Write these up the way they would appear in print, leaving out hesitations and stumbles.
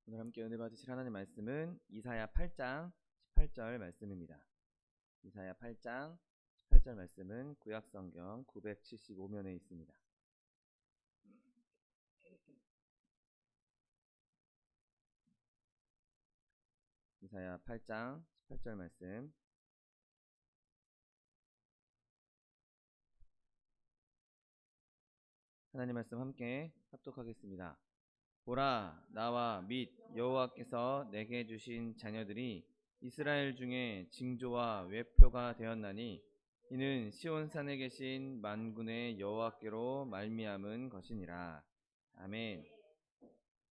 오늘 함께 은혜 받으실 하나님 말씀은 이사야 8장 18절 말씀입니다. 이사야 8장 18절 말씀은 구약성경 975면에 있습니다. 이사야 8장 18절 말씀, 하나님 말씀 함께 합독하겠습니다. 보라, 나와 및 여호와께서 내게 주신 자녀들이 이스라엘 중에 징조와 외표가 되었나니 이는 시온산에 계신 만군의 여호와께로 말미암은 것이니라. 아멘.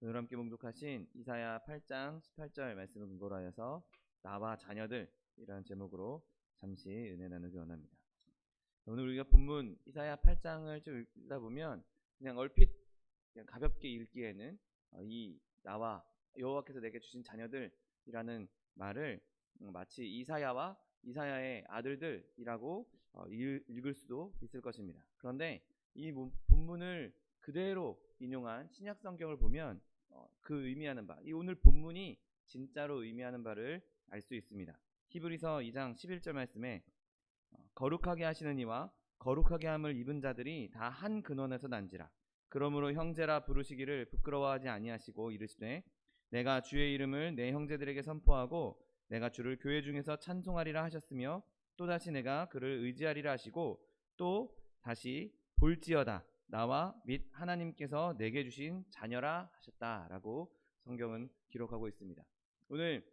오늘 함께 봉독하신 이사야 8장 18절 말씀을 근거로 하여서 나와 자녀들이라는 제목으로 잠시 은혜 나누기 원합니다. 오늘 우리가 본문 이사야 8장을 좀 읽다 보면 그냥 얼핏 그냥 가볍게 읽기에는 이 나와 여호와께서 내게 주신 자녀들이라는 말을 마치 이사야와 이사야의 아들들이라고 읽을 수도 있을 것입니다. 그런데 이 본문을 그대로 인용한 신약 성경을 보면 그 의미하는 바, 이 오늘 본문이 진짜로 의미하는 바를 알 수 있습니다. 히브리서 2장 11절 말씀에 거룩하게 하시는 이와 거룩하게 함을 입은 자들이 다 한 근원에서 난지라. 그러므로 형제라 부르시기를 부끄러워하지 아니하시고 이르시되 내가 주의 이름을 내 형제들에게 선포하고 내가 주를 교회 중에서 찬송하리라 하셨으며 또다시 내가 그를 의지하리라 하시고 또 다시 볼지어다 나와 및 하나님께서 내게 주신 자녀라 하셨다라고 성경은 기록하고 있습니다. 오늘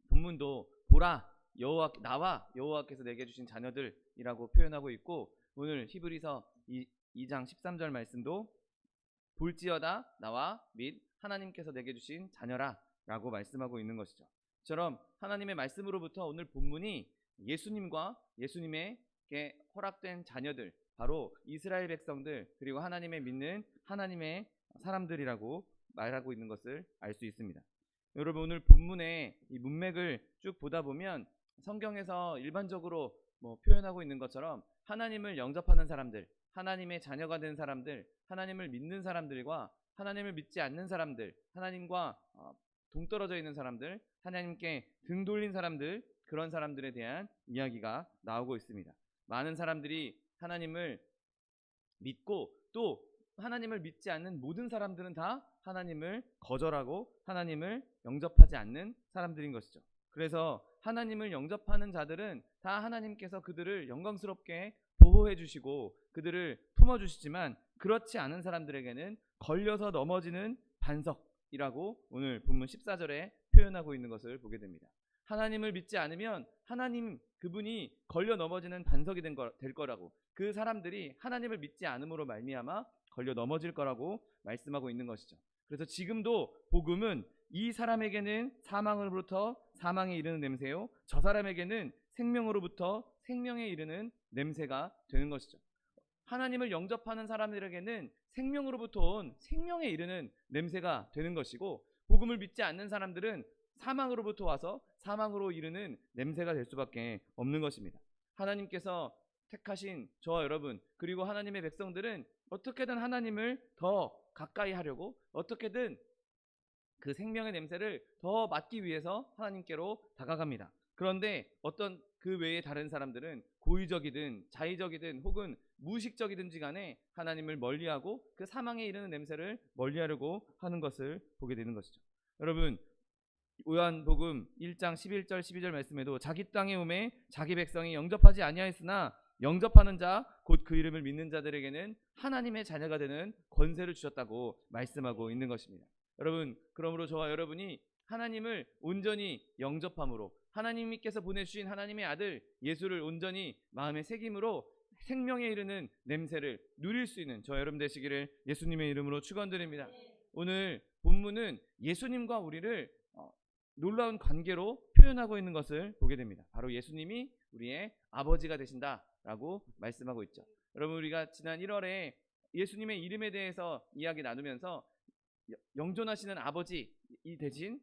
본문도 보라 나와 여호와께서 내게 주신 자녀들이라고 표현하고 있고, 오늘 히브리서 2장 13절 말씀도 볼지어다 나와 및 하나님께서 내게 주신 자녀라 라고 말씀하고 있는 것이죠. 처럼 하나님의 말씀으로부터 오늘 본문이 예수님과 예수님에게 허락된 자녀들, 바로 이스라엘 백성들, 그리고 하나님의 믿는 하나님의 사람들이라고 말하고 있는 것을 알 수 있습니다. 여러분, 오늘 본문의 이 문맥을 쭉 보다 보면 성경에서 일반적으로 표현하고 있는 것처럼 하나님을 영접하는 사람들, 하나님의 자녀가 된 사람들, 하나님을 믿는 사람들과 하나님을 믿지 않는 사람들, 하나님과 동떨어져 있는 사람들, 하나님께 등 돌린 사람들, 그런 사람들에 대한 이야기가 나오고 있습니다. 많은 사람들이 하나님을 믿고 또 하나님을 믿지 않는 모든 사람들은 다 하나님을 거절하고 하나님을 영접하지 않는 사람들인 것이죠. 그래서 하나님을 영접하는 자들은 다 하나님께서 그들을 영광스럽게 보호해 주시고 그들을 품어주시지만, 그렇지 않은 사람들에게는 걸려서 넘어지는 반석이라고 오늘 본문 14절에 표현하고 있는 것을 보게 됩니다. 하나님을 믿지 않으면 하나님 그분이 걸려 넘어지는 반석이 될 거라고, 그 사람들이 하나님을 믿지 않음으로 말미암아 걸려 넘어질 거라고 말씀하고 있는 것이죠. 그래서 지금도 복음은 이 사람에게는 사망으로부터 사망에 이르는 냄새요, 저 사람에게는 생명으로부터 생명에 이르는 냄새가 되는 것이죠. 하나님을 영접하는 사람들에게는 생명으로부터 온 생명에 이르는 냄새가 되는 것이고, 복음을 믿지 않는 사람들은 사망으로부터 와서 사망으로 이르는 냄새가 될 수밖에 없는 것입니다. 하나님께서 택하신 저와 여러분, 그리고 하나님의 백성들은 어떻게든 하나님을 더 가까이 하려고, 어떻게든 그 생명의 냄새를 더 맡기 위해서 하나님께로 다가갑니다. 그런데 어떤 그 외에 다른 사람들은 고의적이든 자의적이든 혹은 무의식적이든지 간에 하나님을 멀리하고 그 사망에 이르는 냄새를 멀리하려고 하는 것을 보게 되는 것이죠. 여러분, 요한복음 1장 11절 12절 말씀에도 자기 땅에 오매 자기 백성이 영접하지 아니하였으나 영접하는 자 곧 그 이름을 믿는 자들에게는 하나님의 자녀가 되는 권세를 주셨다고 말씀하고 있는 것입니다. 여러분, 그러므로 저와 여러분이 하나님을 온전히 영접함으로, 하나님께서 보내주신 하나님의 아들 예수를 온전히 마음에 새김으로 생명에 이르는 냄새를 누릴 수 있는 저와 여러분 되시기를 예수님의 이름으로 축원드립니다. 오늘 본문은 예수님과 우리를 놀라운 관계로 표현하고 있는 것을 보게 됩니다. 바로 예수님이 우리의 아버지가 되신다라고 말씀하고 있죠. 여러분, 우리가 지난 1월에 예수님의 이름에 대해서 이야기 나누면서 영존하시는 아버지 대신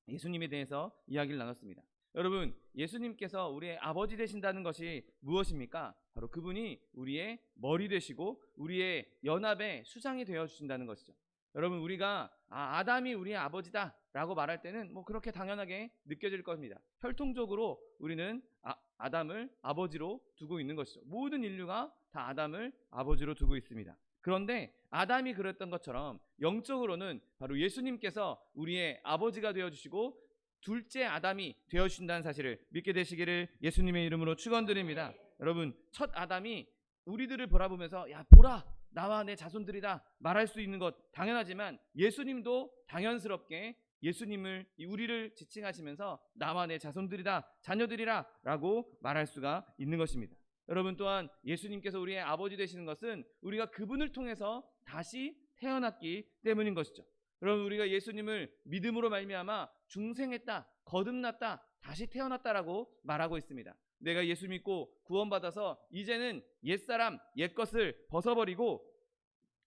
예수님에 대해서 이야기를 나눴습니다. 여러분, 예수님께서 우리의 아버지 되신다는 것이 무엇입니까? 바로 그분이 우리의 머리 되시고 우리의 연합의 수장이 되어 주신다는 것이죠. 여러분, 우리가 아담이 우리의 아버지다라고 말할 때는 뭐 그렇게 당연하게 느껴질 겁니다. 혈통적으로 우리는 아담을 아버지로 두고 있는 것이죠. 모든 인류가 다 아담을 아버지로 두고 있습니다. 그런데 아담이 그랬던 것처럼 영적으로는 바로 예수님께서 우리의 아버지가 되어주시고 둘째 아담이 되어주신다는 사실을 믿게 되시기를 예수님의 이름으로 축원드립니다. 여러분, 첫 아담이 우리들을 바라보면서 야 보라 나와 내 자손들이다 말할 수 있는 것 당연하지만 예수님도 당연스럽게 예수님을 우리를 지칭하시면서 나와 내 자손들이다 자녀들이라 라고 말할 수가 있는 것입니다. 여러분, 또한 예수님께서 우리의 아버지 되시는 것은 우리가 그분을 통해서 다시 태어났기 때문인 것이죠. 여러분, 우리가 예수님을 믿음으로 말미암아 중생했다, 거듭났다, 다시 태어났다라고 말하고 있습니다. 내가 예수 믿고 구원받아서 이제는 옛사람, 옛것을 벗어버리고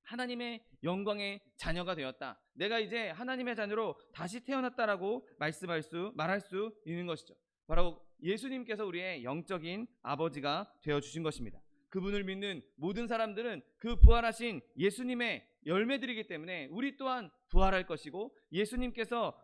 하나님의 영광의 자녀가 되었다. 내가 이제 하나님의 자녀로 다시 태어났다라고 말할 수 있는 것이죠. 바로 예수님께서 우리의 영적인 아버지가 되어주신 것입니다. 그분을 믿는 모든 사람들은 그 부활하신 예수님의 열매들이기 때문에 우리 또한 부활할 것이고 예수님께서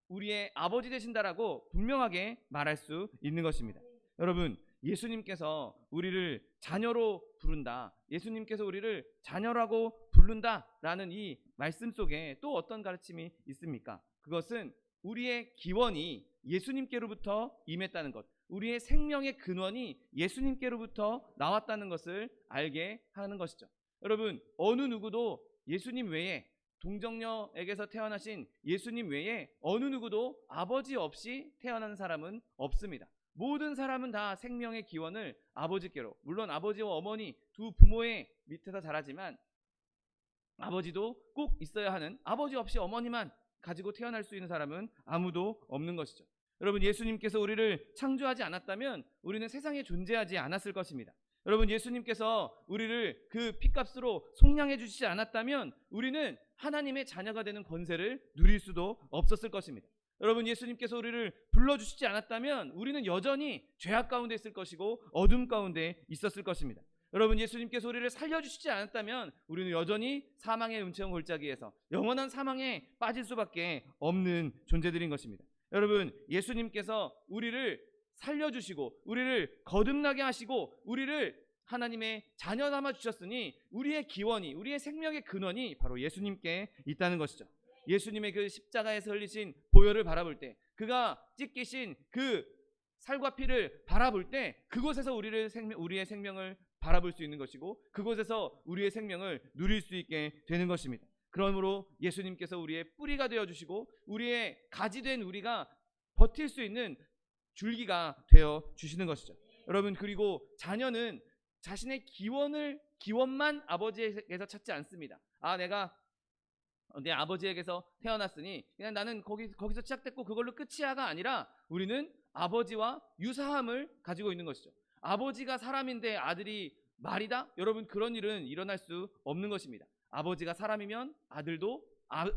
우리의 아버지 되신다라고 분명하게 말할 수 있는 것입니다. 여러분, 예수님께서 우리를 자녀로 부른다, 예수님께서 우리를 자녀라고 부른다라는 이 말씀 속에 또 어떤 가르침이 있습니까? 그것은 우리의 기원이 예수님께로부터 임했다는 것, 우리의 생명의 근원이 예수님께로부터 나왔다는 것을 알게 하는 것이죠. 여러분, 어느 누구도 예수님 외에, 동정녀에게서 태어나신 예수님 외에 어느 누구도 아버지 없이 태어난 사람은 없습니다. 모든 사람은 다 생명의 기원을 아버지께로, 물론 아버지와 어머니 두 부모의 밑에서 자라지만 아버지도 꼭 있어야 하는, 아버지 없이 어머니만 가지고 태어날 수 있는 사람은 아무도 없는 것이죠. 여러분, 예수님께서 우리를 창조하지 않았다면 우리는 세상에 존재하지 않았을 것입니다. 여러분, 예수님께서 우리를 그 핏값으로 속량해 주시지 않았다면 우리는 하나님의 자녀가 되는 권세를 누릴 수도 없었을 것입니다. 여러분, 예수님께서 우리를 불러주시지 않았다면 우리는 여전히 죄악 가운데 있을 것이고 어둠 가운데 있었을 것입니다. 여러분, 예수님께서 우리를 살려주시지 않았다면 우리는 여전히 사망의 음채한 골짜기에서 영원한 사망에 빠질 수밖에 없는 존재들인 것입니다. 여러분, 예수님께서 우리를 살려주시고 우리를 거듭나게 하시고 우리를 하나님의 자녀 삼아 주셨으니 우리의 기원이, 우리의 생명의 근원이 바로 예수님께 있다는 것이죠. 예수님의 그 십자가에서 흘리신 보혈을 바라볼 때, 그가 찢기신 그 살과 피를 바라볼 때 그곳에서 우리의 생명을 바라볼 수 있는 것이고 그곳에서 우리의 생명을 누릴 수 있게 되는 것입니다. 그러므로 예수님께서 우리의 뿌리가 되어주시고 우리의 가지 된 우리가 버틸 수 있는 줄기가 되어주시는 것이죠. 여러분, 그리고 자녀는 자신의 기원만 아버지에게서 찾지 않습니다. 내가 내 아버지에게서 태어났으니 그냥 나는 거기서 시작됐고 그걸로 끝이야가 아니라 우리는 아버지와 유사함을 가지고 있는 것이죠. 아버지가 사람인데 아들이 말이다? 여러분, 그런 일은 일어날 수 없는 것입니다. 아버지가 사람이면 아들도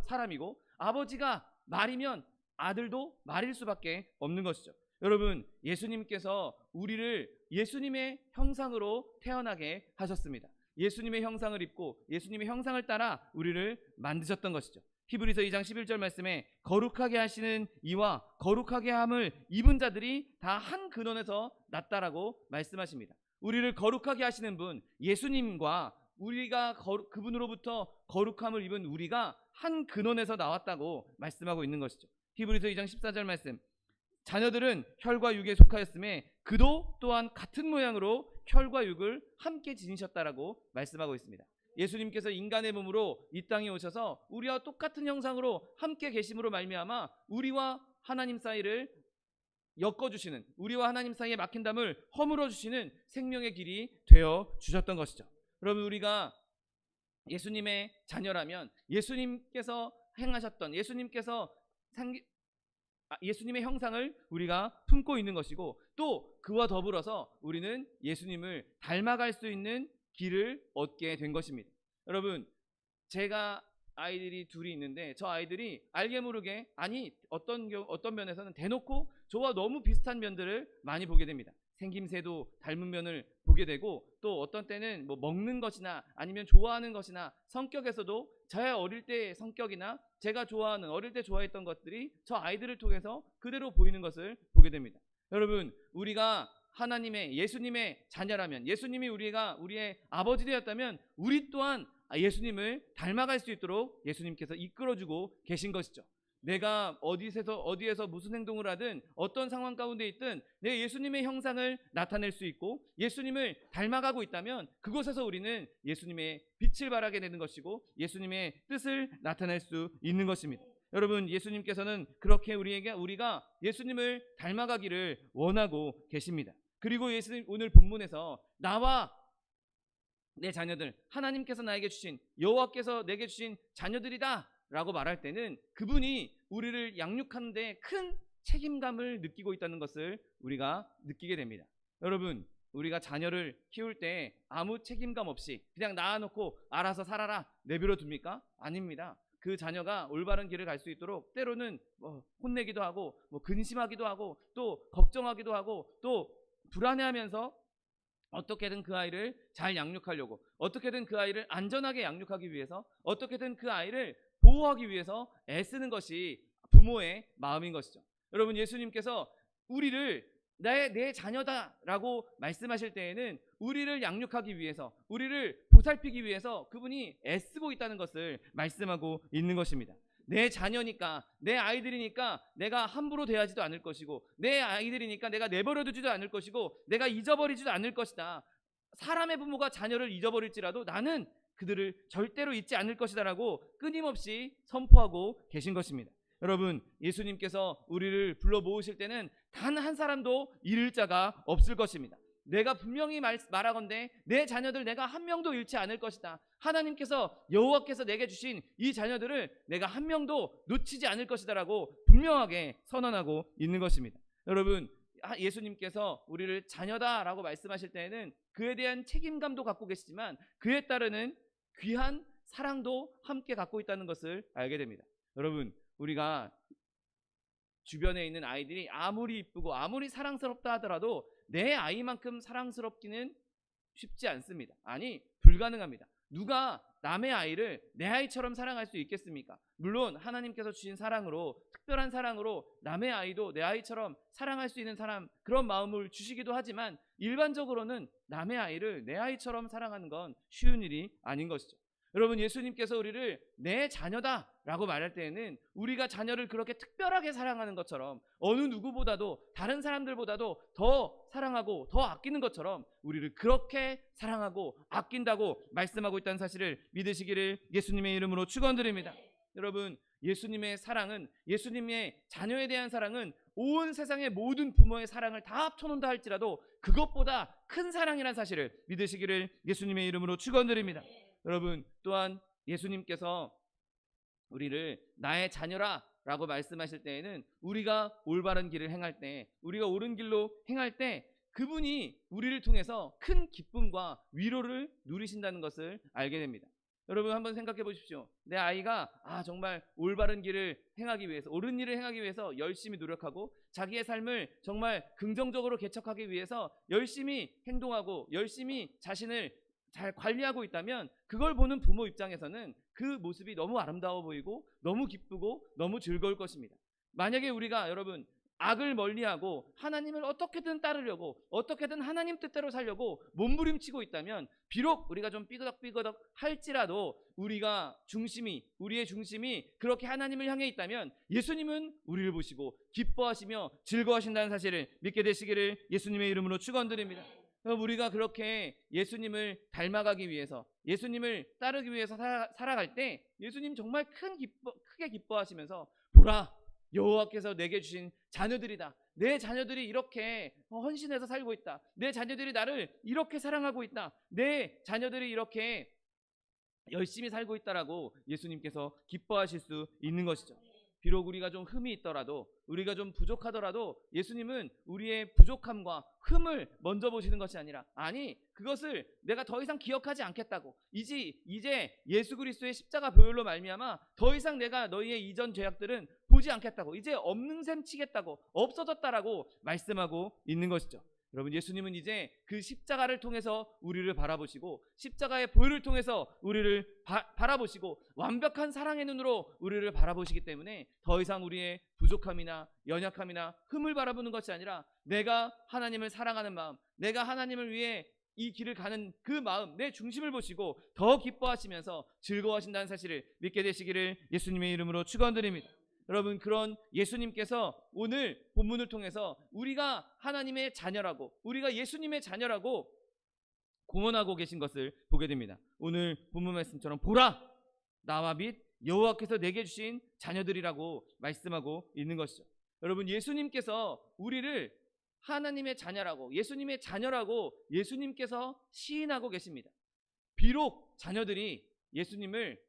사람이고 아버지가 말이면 아들도 말일 수밖에 없는 것이죠. 여러분, 예수님께서 우리를 예수님의 형상으로 태어나게 하셨습니다. 예수님의 형상을 입고 예수님의 형상을 따라 우리를 만드셨던 것이죠. 히브리서 2장 11절 말씀에 거룩하게 하시는 이와 거룩하게 함을 입은 자들이 다 한 근원에서 났다라고 말씀하십니다. 우리를 거룩하게 하시는 분 예수님과 우리가 그분으로부터 거룩함을 입은 우리가 한 근원에서 나왔다고 말씀하고 있는 것이죠. 히브리서 2장 14절 말씀, 자녀들은 혈과 육에 속하였음에 그도 또한 같은 모양으로 혈과 육을 함께 지니셨다라고 말씀하고 있습니다. 예수님께서 인간의 몸으로 이 땅에 오셔서 우리와 똑같은 형상으로 함께 계심으로 말미암아 우리와 하나님 사이를 엮어주시는, 우리와 하나님 사이에 막힌 담을 허물어주시는 생명의 길이 되어 주셨던 것이죠. 여러분, 우리가 예수님의 자녀라면 예수님께서 행하셨던 예수님의 형상을 우리가 품고 있는 것이고 또 그와 더불어서 우리는 예수님을 닮아갈 수 있는 길을 얻게 된 것입니다. 여러분, 제가 아이들이 둘이 있는데 저 아이들이 알게 모르게, 어떤 면에서는 대놓고 저와 너무 비슷한 면들을 많이 보게 됩니다. 생김새도 닮은 면을 보게 되고, 또 어떤 때는 뭐 먹는 것이나 아니면 좋아하는 것이나 성격에서도 저의 어릴 때의 성격이나 제가 좋아하는 어릴 때 좋아했던 것들이 저 아이들을 통해서 그대로 보이는 것을 보게 됩니다. 여러분, 우리가 하나님의 예수님의 자녀라면, 예수님이 우리의 아버지 되었다면 우리 또한 예수님을 닮아갈 수 있도록 예수님께서 이끌어주고 계신 것이죠. 내가 어디에서 무슨 행동을 하든 어떤 상황 가운데 있든 내 예수님의 형상을 나타낼 수 있고 예수님을 닮아가고 있다면 그곳에서 우리는 예수님의 빛을 발하게 되는 것이고 예수님의 뜻을 나타낼 수 있는 것입니다. 여러분, 예수님께서는 그렇게 우리가 예수님을 닮아가기를 원하고 계십니다. 그리고 예수님 오늘 본문에서 나와 내 자녀들, 하나님께서 나에게 주신, 여호와께서 내게 주신 자녀들이다 라고 말할 때는 그분이 우리를 양육하는 데 큰 책임감을 느끼고 있다는 것을 우리가 느끼게 됩니다. 여러분, 우리가 자녀를 키울 때 아무 책임감 없이 그냥 낳아놓고 알아서 살아라 내버려 둡니까? 아닙니다. 그 자녀가 올바른 길을 갈 수 있도록 때로는 혼내기도 하고 근심하기도 하고 또 걱정하기도 하고 또 불안해하면서 어떻게든 그 아이를 잘 양육하려고, 어떻게든 그 아이를 안전하게 양육하기 위해서, 어떻게든 그 아이를 보호하기 위해서 애쓰는 것이 부모의 마음인 것이죠. 여러분, 예수님께서 우리를 내 자녀다라고 말씀하실 때에는 우리를 양육하기 위해서, 우리를 보살피기 위해서 그분이 애쓰고 있다는 것을 말씀하고 있는 것입니다. 내 자녀니까, 내 아이들이니까 내가 함부로 대하지도 않을 것이고, 내 아이들이니까 내가 내버려두지도 않을 것이고, 내가 잊어버리지도 않을 것이다. 사람의 부모가 자녀를 잊어버릴지라도 나는 그들을 절대로 잊지 않을 것이다 라고 끊임없이 선포하고 계신 것입니다. 여러분, 예수님께서 우리를 불러 모으실 때는 단 한 사람도 잃을 자가 없을 것입니다. 내가 분명히 말하건대 내 자녀들 내가 한 명도 잃지 않을 것이다. 하나님께서, 여호와께서 내게 주신 이 자녀들을 내가 한 명도 놓치지 않을 것이다 라고 분명하게 선언하고 있는 것입니다. 여러분, 예수님께서 우리를 자녀다 라고 말씀하실 때에는 그에 대한 책임감도 갖고 계시지만 그에 따르는 귀한 사랑도 함께 갖고 있다는 것을 알게 됩니다. 여러분, 우리가 주변에 있는 아이들이 아무리 이쁘고 아무리 사랑스럽다 하더라도 내 아이만큼 사랑스럽기는 쉽지 않습니다. 아니, 불가능합니다. 누가 남의 아이를 내 아이처럼 사랑할 수 있겠습니까? 물론 하나님께서 주신 사랑으로, 특별한 사랑으로 남의 아이도 내 아이처럼 사랑할 수 있는 그런 마음을 주시기도 하지만 일반적으로는 남의 아이를 내 아이처럼 사랑하는 건 쉬운 일이 아닌 것이죠. 여러분, 예수님께서 우리를 내 자녀다 라고 말할 때에는 우리가 자녀를 그렇게 특별하게 사랑하는 것처럼, 어느 누구보다도 다른 사람들보다도 더 사랑하고 더 아끼는 것처럼 우리를 그렇게 사랑하고 아낀다고 말씀하고 있다는 사실을 믿으시기를 예수님의 이름으로 축원드립니다. 여러분, 예수님의 사랑은, 예수님의 자녀에 대한 사랑은 온 세상의 모든 부모의 사랑을 다 합쳐놓는다 할지라도 그것보다 큰 사랑이라는 사실을 믿으시기를 예수님의 이름으로 축원드립니다. 여러분, 또한 예수님께서 우리를 나의 자녀라 라고 말씀하실 때에는 우리가 올바른 길을 행할 때, 우리가 옳은 길로 행할 때 그분이 우리를 통해서 큰 기쁨과 위로를 누리신다는 것을 알게 됩니다. 여러분, 한번 생각해 보십시오. 내 아이가 정말 올바른 길을 행하기 위해서, 옳은 일을 행하기 위해서 열심히 노력하고 자기의 삶을 정말 긍정적으로 개척하기 위해서 열심히 행동하고 열심히 자신을 잘 관리하고 있다면 그걸 보는 부모 입장에서는 그 모습이 너무 아름다워 보이고 너무 기쁘고 너무 즐거울 것입니다. 만약에 우리가, 여러분, 악을 멀리하고 하나님을 어떻게든 따르려고, 어떻게든 하나님 뜻대로 살려고 몸부림치고 있다면 비록 우리가 좀 삐그덕삐그덕 할지라도 우리의 중심이 그렇게 하나님을 향해 있다면 예수님은 우리를 보시고 기뻐하시며 즐거워하신다는 사실을 믿게 되시기를 예수님의 이름으로 축원드립니다. 우리가 그렇게 예수님을 닮아가기 위해서, 예수님을 따르기 위해서 살아갈 때 예수님 정말 크게 기뻐하시면서, 보라, 여호와께서 내게 주신 자녀들이다. 내 자녀들이 이렇게 헌신해서 살고 있다. 내 자녀들이 나를 이렇게 사랑하고 있다. 내 자녀들이 이렇게 열심히 살고 있다라고 예수님께서 기뻐하실 수 있는 것이죠. 비록 우리가 좀 흠이 있더라도, 우리가 좀 부족하더라도 예수님은 우리의 부족함과 흠을 먼저 보시는 것이 아니라, 그것을 내가 더 이상 기억하지 않겠다고, 이제 예수 그리스도의 십자가 보혈로 말미암아 더 이상 내가 너희의 이전 죄악들은 보지 않겠다고, 이제 없는 셈 치겠다고, 없어졌다라고 말씀하고 있는 것이죠. 여러분, 예수님은 이제 그 십자가를 통해서 우리를 바라보시고 십자가의 보혈을 통해서 우리를 바라보시고 완벽한 사랑의 눈으로 우리를 바라보시기 때문에 더 이상 우리의 부족함이나 연약함이나 흠을 바라보는 것이 아니라 내가 하나님을 사랑하는 마음, 내가 하나님을 위해 이 길을 가는 그 마음, 내 중심을 보시고 더 기뻐하시면서 즐거워하신다는 사실을 믿게 되시기를 예수님의 이름으로 축원드립니다. 여러분, 그런 예수님께서 오늘 본문을 통해서 우리가 하나님의 자녀라고, 우리가 예수님의 자녀라고 공언하고 계신 것을 보게 됩니다. 오늘 본문 말씀처럼 보라, 나와 및 여호와께서 내게 주신 자녀들이라고 말씀하고 있는 것이죠. 여러분, 예수님께서 우리를 하나님의 자녀라고, 예수님의 자녀라고 예수님께서 시인하고 계십니다. 비록 자녀들이 예수님을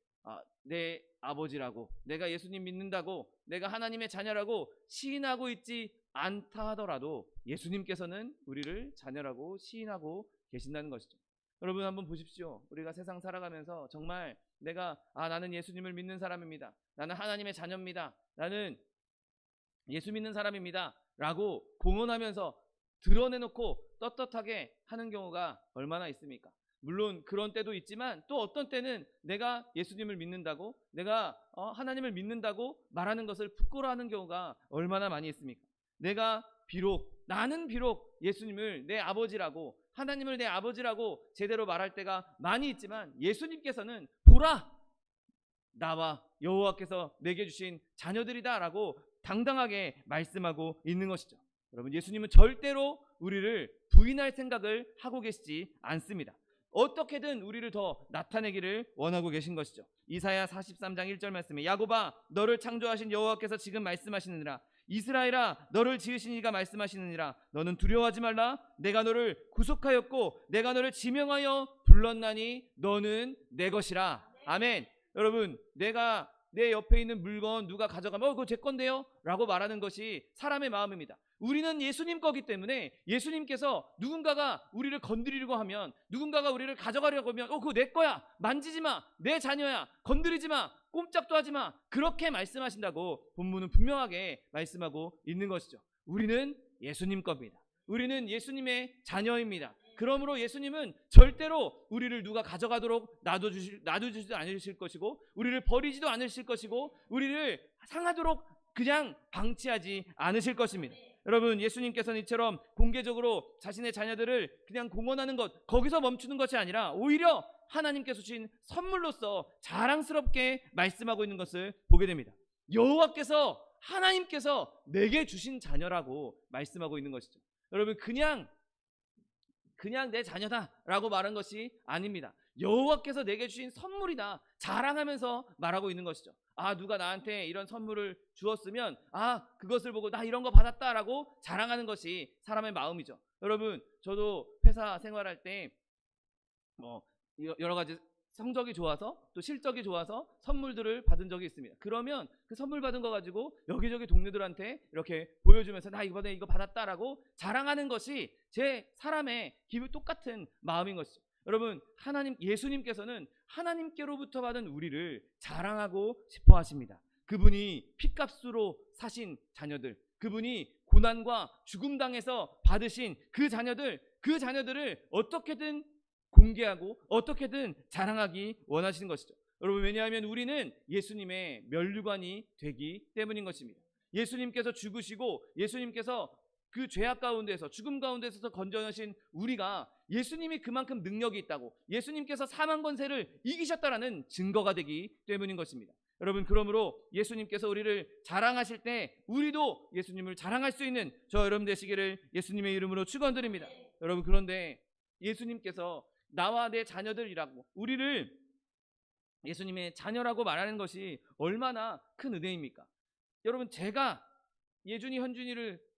내 아버지라고, 내가 예수님 믿는다고, 내가 하나님의 자녀라고 시인하고 있지 않다 하더라도 예수님께서는 우리를 자녀라고 시인하고 계신다는 것이죠. 여러분, 한번 보십시오. 우리가 세상 살아가면서 정말 내가 나는 예수님을 믿는 사람입니다, 나는 하나님의 자녀입니다, 나는 예수 믿는 사람입니다 라고 공언하면서 드러내놓고 떳떳하게 하는 경우가 얼마나 있습니까? 물론 그런 때도 있지만 또 어떤 때는 내가 예수님을 믿는다고, 내가 하나님을 믿는다고 말하는 것을 부끄러워하는 경우가 얼마나 많이 있습니까? 나는 비록 예수님을 내 아버지라고, 하나님을 내 아버지라고 제대로 말할 때가 많이 있지만 예수님께서는 보라, 나와 여호와께서 내게 주신 자녀들이다 라고 당당하게 말씀하고 있는 것이죠. 여러분, 예수님은 절대로 우리를 부인할 생각을 하고 계시지 않습니다. 어떻게든 우리를 더 나타내기를 원하고 계신 것이죠. 이사야 43장 1절 말씀에 야곱아, 너를 창조하신 여호와께서 지금 말씀하시느니라. 이스라엘아, 너를 지으신 이가 말씀하시느니라. 너는 두려워하지 말라. 내가 너를 구속하였고 내가 너를 지명하여 불렀나니 너는 내 것이라. 아멘. 여러분, 내가 내 옆에 있는 물건 누가 가져가면 그거 제 건데요 라고 말하는 것이 사람의 마음입니다. 우리는 예수님 거기 때문에 예수님께서 누군가가 우리를 건드리려고 하면, 누군가가 우리를 가져가려고 하면 그거 내 거야, 만지지 마, 내 자녀야, 건드리지 마, 꼼짝도 하지 마, 그렇게 말씀하신다고 본문은 분명하게 말씀하고 있는 것이죠. 우리는 예수님 겁니다. 우리는 예수님의 자녀입니다. 그러므로 예수님은 절대로 우리를 누가 가져가도록 놔두지도 않으실 것이고, 우리를 버리지도 않으실 것이고, 우리를 상하도록 그냥 방치하지 않으실 것입니다. 여러분, 예수님께서는 이처럼 공개적으로 자신의 자녀들을 그냥 공언하는 것, 거기서 멈추는 것이 아니라 오히려 하나님께서 주신 선물로서 자랑스럽게 말씀하고 있는 것을 보게 됩니다. 여호와께서, 하나님께서 내게 주신 자녀라고 말씀하고 있는 것이죠. 여러분, 그냥 내 자녀다라고 말한 것이 아닙니다. 여호와께서 내게 주신 선물이다 자랑하면서 말하고 있는 것이죠. 누가 나한테 이런 선물을 주었으면 그것을 보고 나 이런 거 받았다라고 자랑하는 것이 사람의 마음이죠. 여러분, 저도 회사 생활할 때 여러 가지 성적이 좋아서 또 실적이 좋아서 선물들을 받은 적이 있습니다. 그러면 그 선물 받은 거 가지고 여기저기 동료들한테 이렇게 보여주면서 나 이거 받았다라고 자랑하는 것이 사람의 똑같은 마음인 것이죠. 여러분, 예수님께서는 하나님께로부터 받은 우리를 자랑하고 싶어 하십니다. 그분이 핏값으로 사신 자녀들, 그분이 고난과 죽음 당해서 받으신 그 자녀들을 어떻게든 공개하고 어떻게든 자랑하기 원하시는 것이죠. 여러분, 왜냐하면 우리는 예수님의 면류관이 되기 때문인 것입니다. 예수님께서 죽으시고 예수님께서 그 죄악 가운데서, 죽음 가운데서 건져내신 우리가 예수님이 그만큼 능력이 있다고, 예수님께서 사망 권세를 이기셨다라는 증거가 되기 때문인 것입니다. 여러분, 그러므로 예수님께서 우리를 자랑하실 때 우리도 예수님을 자랑할 수 있는 여러분 되시기를 예수님의 이름으로 축원드립니다. 여러분, 그런데 예수님께서 나와 내 자녀들이라고, 우리를 예수님의 자녀라고 말하는 것이 얼마나 큰 은혜입니까? 여러분, 제가 예준이, 현준이를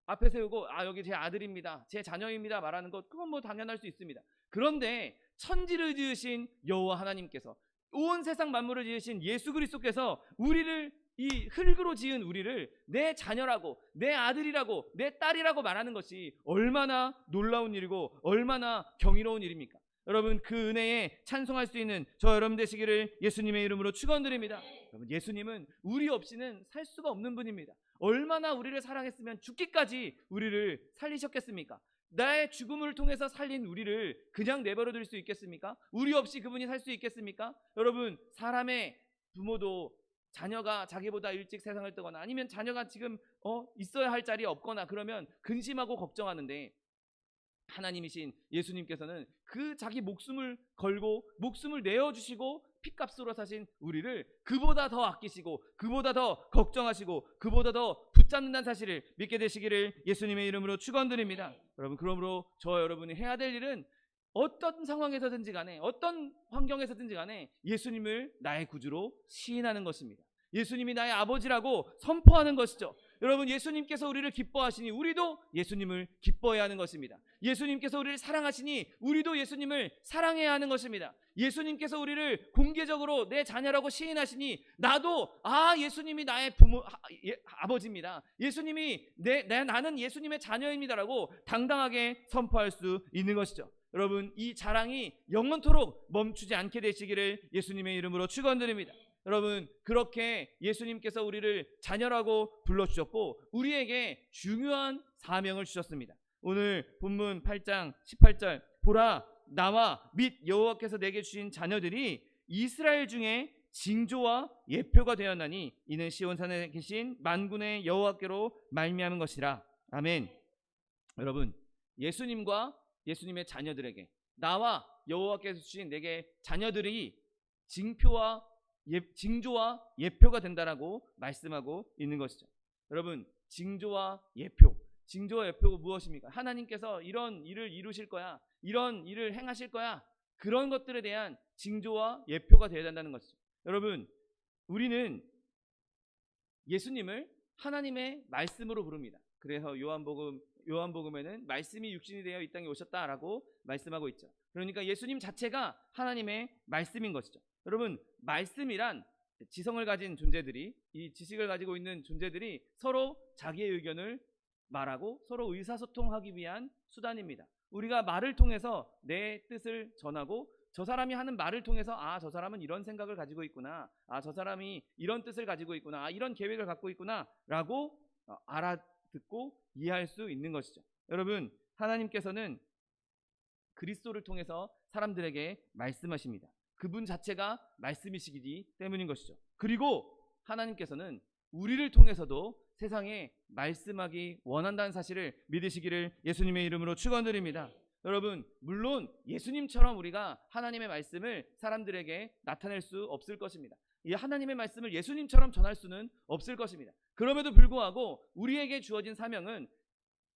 앞에 세우고 여기 제 아들입니다, 제 자녀입니다 말하는 것, 그건 당연할 수 있습니다. 그런데 천지를 지으신 여호와 하나님께서, 온 세상 만물을 지으신 예수 그리스도께서 우리를, 이 흙으로 지은 우리를 내 자녀라고, 내 아들이라고, 내 딸이라고 말하는 것이 얼마나 놀라운 일이고 얼마나 경이로운 일입니까? 여러분 그 은혜에 찬송할 수 있는 저 여러분 되시기를 예수님의 이름으로 축원드립니다. 여러분 예수님은 우리 없이는 살 수가 없는 분입니다. 얼마나 우리를 사랑했으면 죽기까지 우리를 살리셨겠습니까? 나의 죽음을 통해서 살린 우리를 그냥 내버려 둘 수 있겠습니까? 우리 없이 그분이 살 수 있겠습니까? 여러분 사람의 부모도 자녀가 자기보다 일찍 세상을 뜨거나 아니면 자녀가 지금 있어야 할 자리에 없거나 그러면 근심하고 걱정하는데, 하나님이신 예수님께서는 그 자기 목숨을 걸고 목숨을 내어주시고 핏값으로 사신 우리를 그보다 더 아끼시고 그보다 더 걱정하시고 그보다 더 붙잡는다는 사실을 믿게 되시기를 예수님의 이름으로 축원드립니다. 여러분 그러므로 저 여러분이 해야 될 일은 어떤 상황에서든지 간에 어떤 환경에서든지 간에 예수님을 나의 구주로 시인하는 것입니다. 예수님이 나의 아버지라고 선포하는 것이죠. 여러분 예수님께서 우리를 기뻐하시니 우리도 예수님을 기뻐해야 하는 것입니다. 예수님께서 우리를 사랑하시니 우리도 예수님을 사랑해야 하는 것입니다. 예수님께서 우리를 공개적으로 내 자녀라고 시인하시니 나도 예수님이 나의 아버지입니다. 예수님이 나는 예수님의 자녀입니다라고 당당하게 선포할 수 있는 것이죠. 여러분 이 자랑이 영원토록 멈추지 않게 되시기를 예수님의 이름으로 축원드립니다. 여러분 그렇게 예수님께서 우리를 자녀라고 불러주셨고 우리에게 중요한 사명을 주셨습니다. 오늘 본문 8장 18절 보라 나와 및 여호와께서 내게 주신 자녀들이 이스라엘 중에 징조와 예표가 되었나니 이는 시온산에 계신 만군의 여호와께로 말미암은 것이라. 아멘. 여러분 예수님과 예수님의 자녀들에게 나와 여호와께서 주신 내게 자녀들이 징조와 예표가 된다라고 말씀하고 있는 것이죠. 여러분 징조와 예표가 무엇입니까? 하나님께서 이런 일을 이루실 거야, 이런 일을 행하실 거야, 그런 것들에 대한 징조와 예표가 되어야 된다는 것이죠. 여러분 우리는 예수님을 하나님의 말씀으로 부릅니다. 그래서 요한복음에는 말씀이 육신이 되어 이 땅에 오셨다라고 말씀하고 있죠. 그러니까 예수님 자체가 하나님의 말씀인 것이죠. 여러분 말씀이란 지성을 가진 존재들이, 이 지식을 가지고 있는 존재들이 서로 자기의 의견을 말하고 서로 의사소통하기 위한 수단입니다. 우리가 말을 통해서 내 뜻을 전하고 저 사람이 하는 말을 통해서 저 사람은 이런 생각을 가지고 있구나, 저 사람이 이런 뜻을 가지고 있구나, 이런 계획을 갖고 있구나 라고 알아듣고 이해할 수 있는 것이죠. 여러분 하나님께서는 그리스도를 통해서 사람들에게 말씀하십니다. 그분 자체가 말씀이시기 때문인 것이죠. 그리고 하나님께서는 우리를 통해서도 세상에 말씀하기 원한다는 사실을 믿으시기를 예수님의 이름으로 축원드립니다. 여러분 물론 예수님처럼 우리가 하나님의 말씀을 사람들에게 나타낼 수 없을 것입니다. 이 하나님의 말씀을 예수님처럼 전할 수는 없을 것입니다. 그럼에도 불구하고 우리에게 주어진 사명은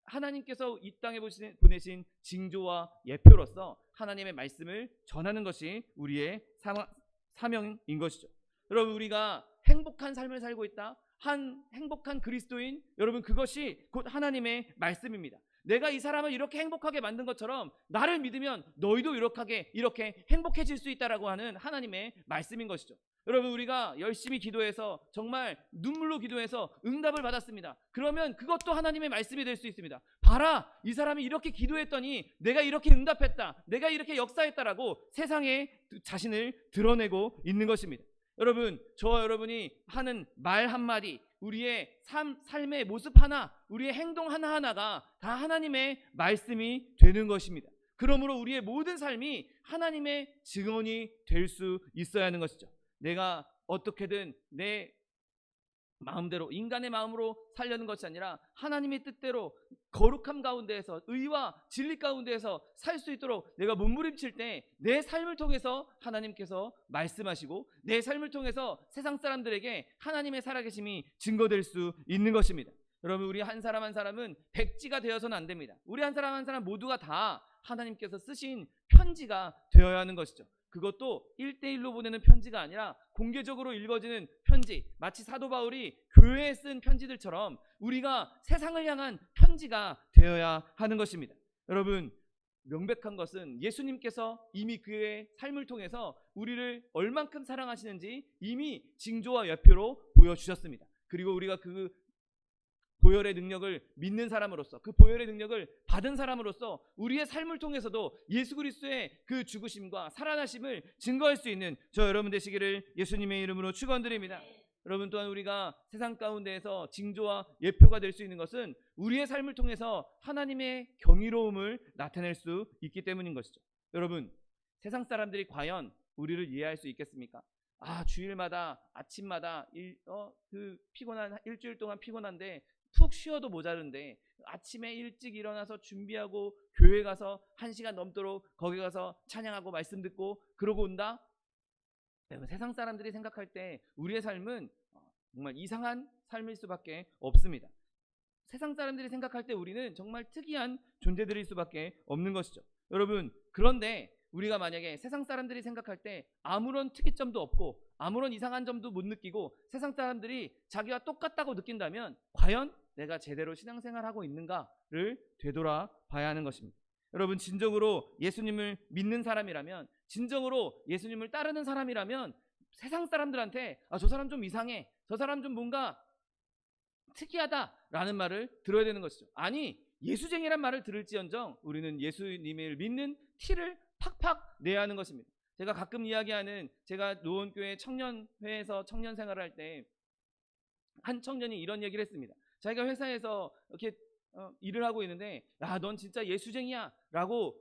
하나님께서 이 땅에 보내신 징조와 예표로서 하나님의 말씀을 전하는 것이 우리의 사명인 것이죠. 여러분 우리가 행복한 삶을 살고 있다, 한 행복한 그리스도인, 여러분 그것이 곧 하나님의 말씀입니다. 내가 이 사람을 이렇게 행복하게 만든 것처럼 나를 믿으면 너희도 이렇게 행복해질 수 있다라고 하는 하나님의 말씀인 것이죠. 여러분 우리가 열심히 기도해서 정말 눈물로 기도해서 응답을 받았습니다. 그러면 그것도 하나님의 말씀이 될 수 있습니다. 봐라 이 사람이 이렇게 기도했더니 내가 이렇게 응답했다, 내가 이렇게 역사했다라고 세상에 자신을 드러내고 있는 것입니다. 여러분 저와 여러분이 하는 말 한마디, 우리의 삶의 모습 하나, 우리의 행동 하나하나가 다 하나님의 말씀이 되는 것입니다. 그러므로 우리의 모든 삶이 하나님의 증언이 될 수 있어야 하는 것이죠. 내가 어떻게든 내 마음대로 인간의 마음으로 살려는 것이 아니라 하나님의 뜻대로 거룩함 가운데에서 의와 진리 가운데에서 살 수 있도록 내가 몸부림칠 때 내 삶을 통해서 하나님께서 말씀하시고 내 삶을 통해서 세상 사람들에게 하나님의 살아계심이 증거될 수 있는 것입니다. 여러분 우리 한 사람 한 사람은 백지가 되어서는 안 됩니다. 우리 한 사람 한 사람 모두가 다 하나님께서 쓰신 편지가 되어야 하는 것이죠. 그것도 1대1로 보내는 편지가 아니라 공개적으로 읽어지는 편지, 마치 사도 바울이 교회에 쓴 편지들처럼 우리가 세상을 향한 편지가 되어야 하는 것입니다. 여러분 명백한 것은 예수님께서 이미 그의 삶을 통해서 우리를 얼만큼 사랑하시는지 이미 징조와 예표로 보여주셨습니다. 그리고 우리가 그 보혈의 능력을 믿는 사람으로서, 그 보혈의 능력을 받은 사람으로서 우리의 삶을 통해서도 예수 그리스도의 그 죽으심과 살아나심을 증거할 수 있는 저 여러분 되시기를 예수님의 이름으로 축원드립니다. 여러분, 또한 우리가 세상 가운데에서 징조와 예표가 될 수 있는 것은 우리의 삶을 통해서 하나님의 경이로움을 나타낼 수 있기 때문인 것이죠. 여러분, 세상 사람들이 과연 우리를 이해할 수 있겠습니까? 주일마다 아침마다 피곤한 일주일 동안 피곤한데 푹 쉬어도 모자른데 아침에 일찍 일어나서 준비하고 교회 가서 1시간 넘도록 거기 가서 찬양하고 말씀 듣고 그러고 온다? 세상 사람들이 생각할 때 우리의 삶은 정말 이상한 삶일 수밖에 없습니다. 세상 사람들이 생각할 때 우리는 정말 특이한 존재들일 수밖에 없는 것이죠. 여러분, 그런데 우리가 만약에 세상 사람들이 생각할 때 아무런 특이점도 없고 아무런 이상한 점도 못 느끼고 세상 사람들이 자기와 똑같다고 느낀다면 과연 내가 제대로 신앙생활하고 있는가를 되돌아봐야 하는 것입니다. 여러분, 진정으로 예수님을 믿는 사람이라면, 진정으로 예수님을 따르는 사람이라면 세상 사람들한테 저 사람 좀 이상해, 저 사람 좀 뭔가 특이하다라는 말을 들어야 되는 것이죠. 아니, 예수쟁이란 말을 들을지언정 우리는 예수님을 믿는 티를 팍팍 내야 하는 것입니다. 제가 가끔 이야기하는, 제가 노원교회 청년회에서 청년 생활을 할 때 한 청년이 이런 얘기를 했습니다. 자기가 회사에서 이렇게 일을 하고 있는데 넌 진짜 예수쟁이야 라고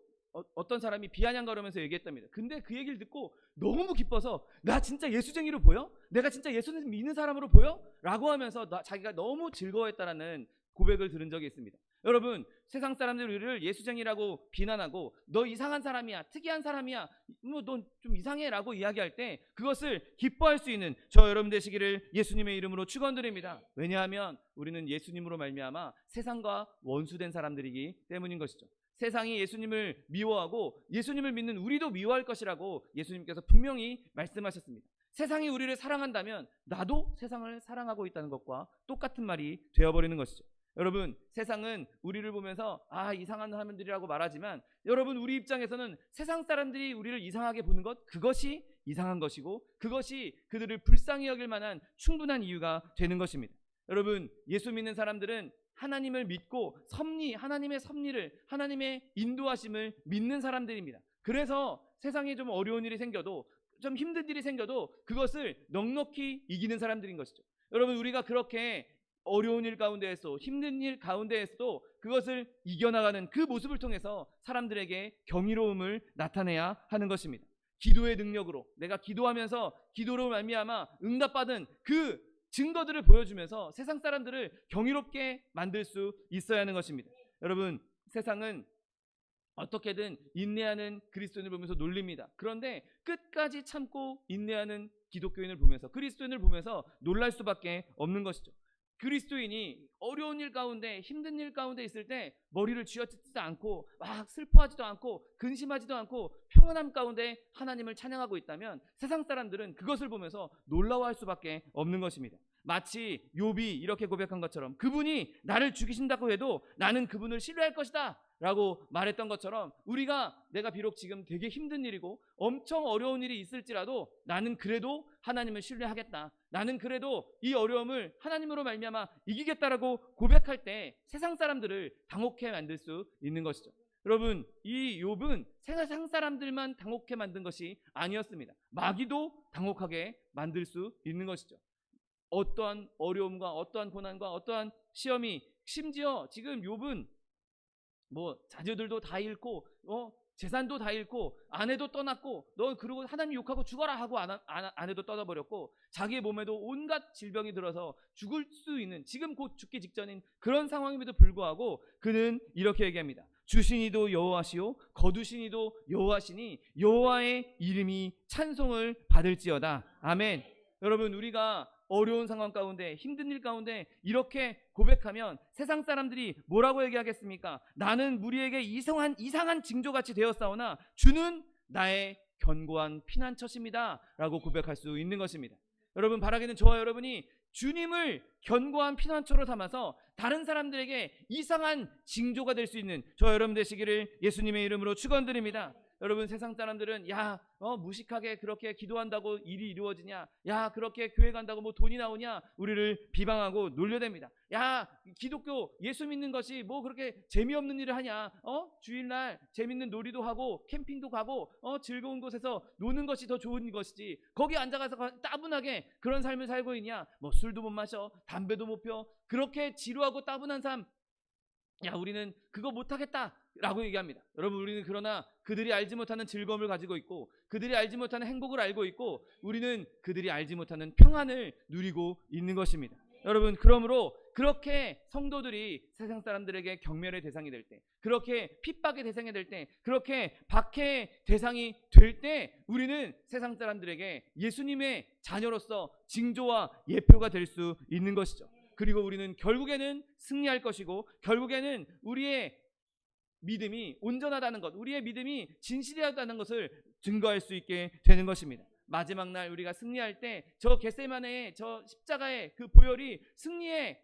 어떤 사람이 비아냥거리면서 얘기했답니다. 근데 그 얘기를 듣고 너무 기뻐서 나 진짜 예수쟁이로 보여? 내가 진짜 예수님 믿는 사람으로 보여? 라고 하면서 자기가 너무 즐거워했다라는 고백을 들은 적이 있습니다. 여러분, 세상 사람들이 우리를 예수쟁이라고 비난하고 너 이상한 사람이야, 특이한 사람이야, 넌 좀 이상해 라고 이야기할 때 그것을 기뻐할 수 있는 저 여러분 되시기를 예수님의 이름으로 축원드립니다. 왜냐하면 우리는 예수님으로 말미암아 세상과 원수된 사람들이기 때문인 것이죠. 세상이 예수님을 미워하고 예수님을 믿는 우리도 미워할 것이라고 예수님께서 분명히 말씀하셨습니다. 세상이 우리를 사랑한다면 나도 세상을 사랑하고 있다는 것과 똑같은 말이 되어버리는 것이죠. 여러분, 세상은 우리를 보면서 이상한 사람들이라고 말하지만 여러분, 우리 입장에서는 세상 사람들이 우리를 이상하게 보는 것, 그것이 이상한 것이고 그것이 그들을 불쌍히 여길 만한 충분한 이유가 되는 것입니다. 여러분, 예수 믿는 사람들은 하나님을 믿고 하나님의 섭리를, 하나님의 인도하심을 믿는 사람들입니다. 그래서 세상에 좀 어려운 일이 생겨도, 좀 힘든 일이 생겨도 그것을 넉넉히 이기는 사람들인 것이죠. 여러분, 우리가 그렇게 어려운 일 가운데에서, 힘든 일 가운데에서도 그것을 이겨나가는 그 모습을 통해서 사람들에게 경이로움을 나타내야 하는 것입니다. 기도의 능력으로, 내가 기도하면서 기도로 말미암아 응답받은 그 증거들을 보여주면서 세상 사람들을 경이롭게 만들 수 있어야 하는 것입니다. 여러분, 세상은 어떻게든 인내하는 그리스도인을 보면서 놀립니다. 그런데 끝까지 참고 인내하는 기독교인을 보면서, 그리스도인을 보면서 놀랄 수밖에 없는 것이죠. 그리스도인이 어려운 일 가운데, 힘든 일 가운데 있을 때 머리를 쥐어뜯지도 않고 막 슬퍼하지도 않고 근심하지도 않고 평안함 가운데 하나님을 찬양하고 있다면 세상 사람들은 그것을 보면서 놀라워할 수밖에 없는 것입니다. 마치 욥이 이렇게 고백한 것처럼 그분이 나를 죽이신다고 해도 나는 그분을 신뢰할 것이다 라고 말했던 것처럼, 내가 비록 지금 되게 힘든 일이고 엄청 어려운 일이 있을지라도 나는 그래도 하나님을 신뢰하겠다, 나는 그래도 이 어려움을 하나님으로 말미암아 이기겠다라고 고백할 때 세상 사람들을 당혹해 만들 수 있는 것이죠. 여러분, 이 욥은 세상 사람들만 당혹해 만든 것이 아니었습니다. 마귀도 당혹하게 만들 수 있는 것이죠. 어떠한 어려움과 어떠한 고난과 어떠한 시험이, 심지어 지금 욥은 자녀들도 다 잃고 재산도 다 잃고 아내도 떠났고 너 그러고 하나님 욕하고 죽어라 하고 아내도 떠나버렸고 자기의 몸에도 온갖 질병이 들어서 죽을 수 있는, 지금 곧 죽기 직전인 그런 상황임에도 불구하고 그는 이렇게 얘기합니다. 주시니도 여호와시요 거두시니도 여호와시니 여호와의 이름이 찬송을 받을지어다. 아멘. 여러분, 우리가 어려운 상황 가운데, 힘든 일 가운데 이렇게 고백하면 세상 사람들이 뭐라고 얘기하겠습니까? 나는 무리에게 이상한 징조같이 되었사오나 주는 나의 견고한 피난처십니다 라고 고백할 수 있는 것입니다. 여러분, 바라기는 저와 여러분이 주님을 견고한 피난처로 삼아서 다른 사람들에게 이상한 징조가 될 수 있는 저 여러분 되시기를 예수님의 이름으로 축원드립니다. 여러분, 세상 사람들은 무식하게 그렇게 기도한다고 일이 이루어지냐, 그렇게 교회 간다고 뭐 돈이 나오냐, 우리를 비방하고 놀려댑니다. 기독교 예수 믿는 것이 뭐 그렇게 재미없는 일을 하냐, 주일날 재밌는 놀이도 하고 캠핑도 가고 즐거운 곳에서 노는 것이 더 좋은 것이지, 거기 앉아가서 따분하게 그런 삶을 살고 있냐, 뭐 술도 못 마셔, 담배도 못 펴, 그렇게 지루하고 따분한 삶, 우리는 그거 못하겠다 라고 얘기합니다. 여러분, 우리는 그러나 그들이 알지 못하는 즐거움을 가지고 있고, 그들이 알지 못하는 행복을 알고 있고, 우리는 그들이 알지 못하는 평안을 누리고 있는 것입니다. 여러분, 그러므로 그렇게 성도들이 세상 사람들에게 경멸의 대상이 될 때, 그렇게 핍박의 대상이 될 때, 그렇게 박해의 대상이 될 때, 우리는 세상 사람들에게 예수님의 자녀로서 징조와 예표가 될 수 있는 것이죠. 그리고 우리는 결국에는 승리할 것이고, 결국에는 우리의 믿음이 온전하다는 것, 우리의 믿음이 진실하다는 것을 증거할 수 있게 되는 것입니다. 마지막 날 우리가 승리할 때 저 겟세마네의 저 십자가의 그 보혈이 승리의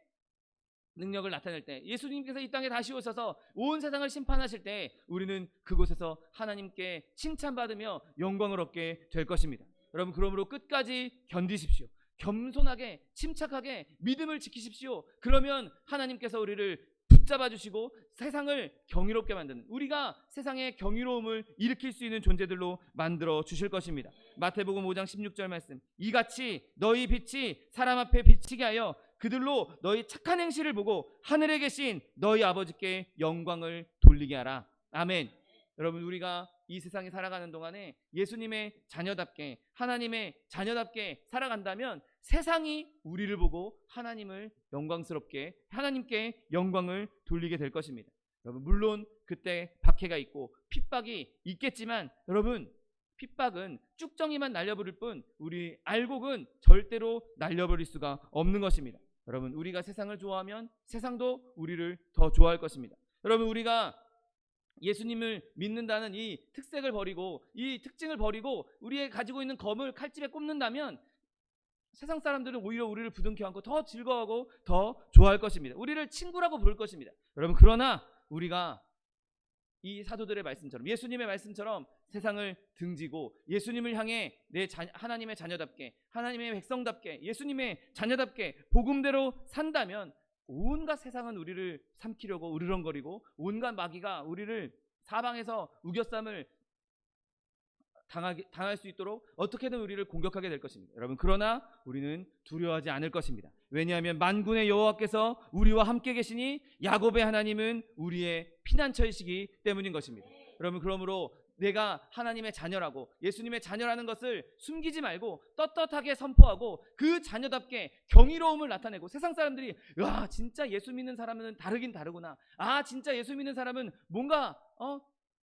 능력을 나타낼 때, 예수님께서 이 땅에 다시 오셔서 온 세상을 심판하실 때, 우리는 그곳에서 하나님께 칭찬받으며 영광을 얻게 될 것입니다. 여러분, 그러므로 끝까지 견디십시오. 겸손하게 침착하게 믿음을 지키십시오. 그러면 하나님께서 우리를 붙잡아 주시고 세상을 경이롭게 만드는, 우리가 세상의 경이로움을 일으킬 수 있는 존재들로 만들어 주실 것입니다. 마태복음 5장 16절 말씀, 이같이 너희 빛이 사람 앞에 비치게 하여 그들로 너희 착한 행실을 보고 하늘에 계신 너희 아버지께 영광을 돌리게 하라. 아멘. 여러분, 우리가 이 세상에 살아가는 동안에 예수님의 자녀답게, 하나님의 자녀답게 살아간다면 세상이 우리를 보고 하나님을 영광스럽게, 하나님께 영광을 돌리게 될 것입니다. 여러분, 물론 그때 박해가 있고 핍박이 있겠지만, 여러분, 핍박은 쭉정이만 날려버릴 뿐 우리 알곡은 절대로 날려버릴 수가 없는 것입니다. 여러분, 우리가 세상을 좋아하면 세상도 우리를 더 좋아할 것입니다. 여러분, 우리가 예수님을 믿는다는 이 특색을 버리고, 이 특징을 버리고 우리의 가지고 있는 검을 칼집에 꼽는다면 세상 사람들은 오히려 우리를 부둥켜 안고 더 즐거워하고 더 좋아할 것입니다. 우리를 친구라고 부를 것입니다. 여러분, 그러나 우리가 이 사도들의 말씀처럼, 예수님의 말씀처럼 세상을 등지고 예수님을 향해 하나님의 자녀답게, 하나님의 백성답게, 예수님의 자녀답게 복음대로 산다면 온갖 세상은 우리를 삼키려고 으르렁거리고, 온갖 마귀가 우리를 사방에서 우겨쌈을 당할 수 있도록 어떻게든 우리를 공격하게 될 것입니다. 여러분, 그러나 우리는 두려워하지 않을 것입니다. 왜냐하면 만군의 여호와께서 우리와 함께 계시니 야곱의 하나님은 우리의 피난처이시기 때문인 것입니다. 여러분, 그러므로 내가 하나님의 자녀라고, 예수님의 자녀라는 것을 숨기지 말고 떳떳하게 선포하고 그 자녀답게 경이로움을 나타내고, 세상 사람들이 진짜 예수 믿는 사람은 다르긴 다르구나, 진짜 예수 믿는 사람은 뭔가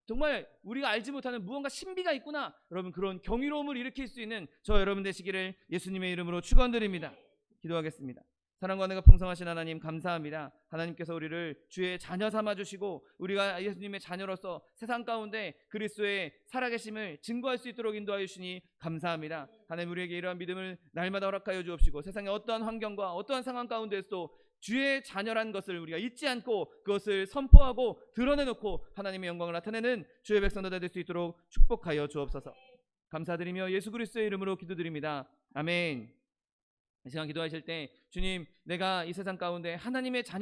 정말 우리가 알지 못하는 무언가 신비가 있구나, 여러분, 그런 경이로움을 일으킬 수 있는 저 여러분 되시기를 예수님의 이름으로 축원드립니다. 기도하겠습니다. 사랑과 은혜가 풍성하신 하나님, 감사합니다. 하나님께서 우리를 주의 자녀 삼아주시고 우리가 예수님의 자녀로서 세상 가운데 그리스도의 살아계심을 증거할 수 있도록 인도하여 주시니 감사합니다. 하나님, 우리에게 이러한 믿음을 날마다 허락하여 주옵시고 세상의 어떠한 환경과 어떠한 상황 가운데서도 주의 자녀란 것을 우리가 잊지 않고 그것을 선포하고 드러내놓고 하나님의 영광을 나타내는 주의 백성들 될 수 있도록 축복하여 주옵소서. 감사드리며 예수 그리스도의 이름으로 기도드립니다. 아멘. 이 시간 기도하실 때, 주님, 내가 이 세상 가운데 하나님의 자녀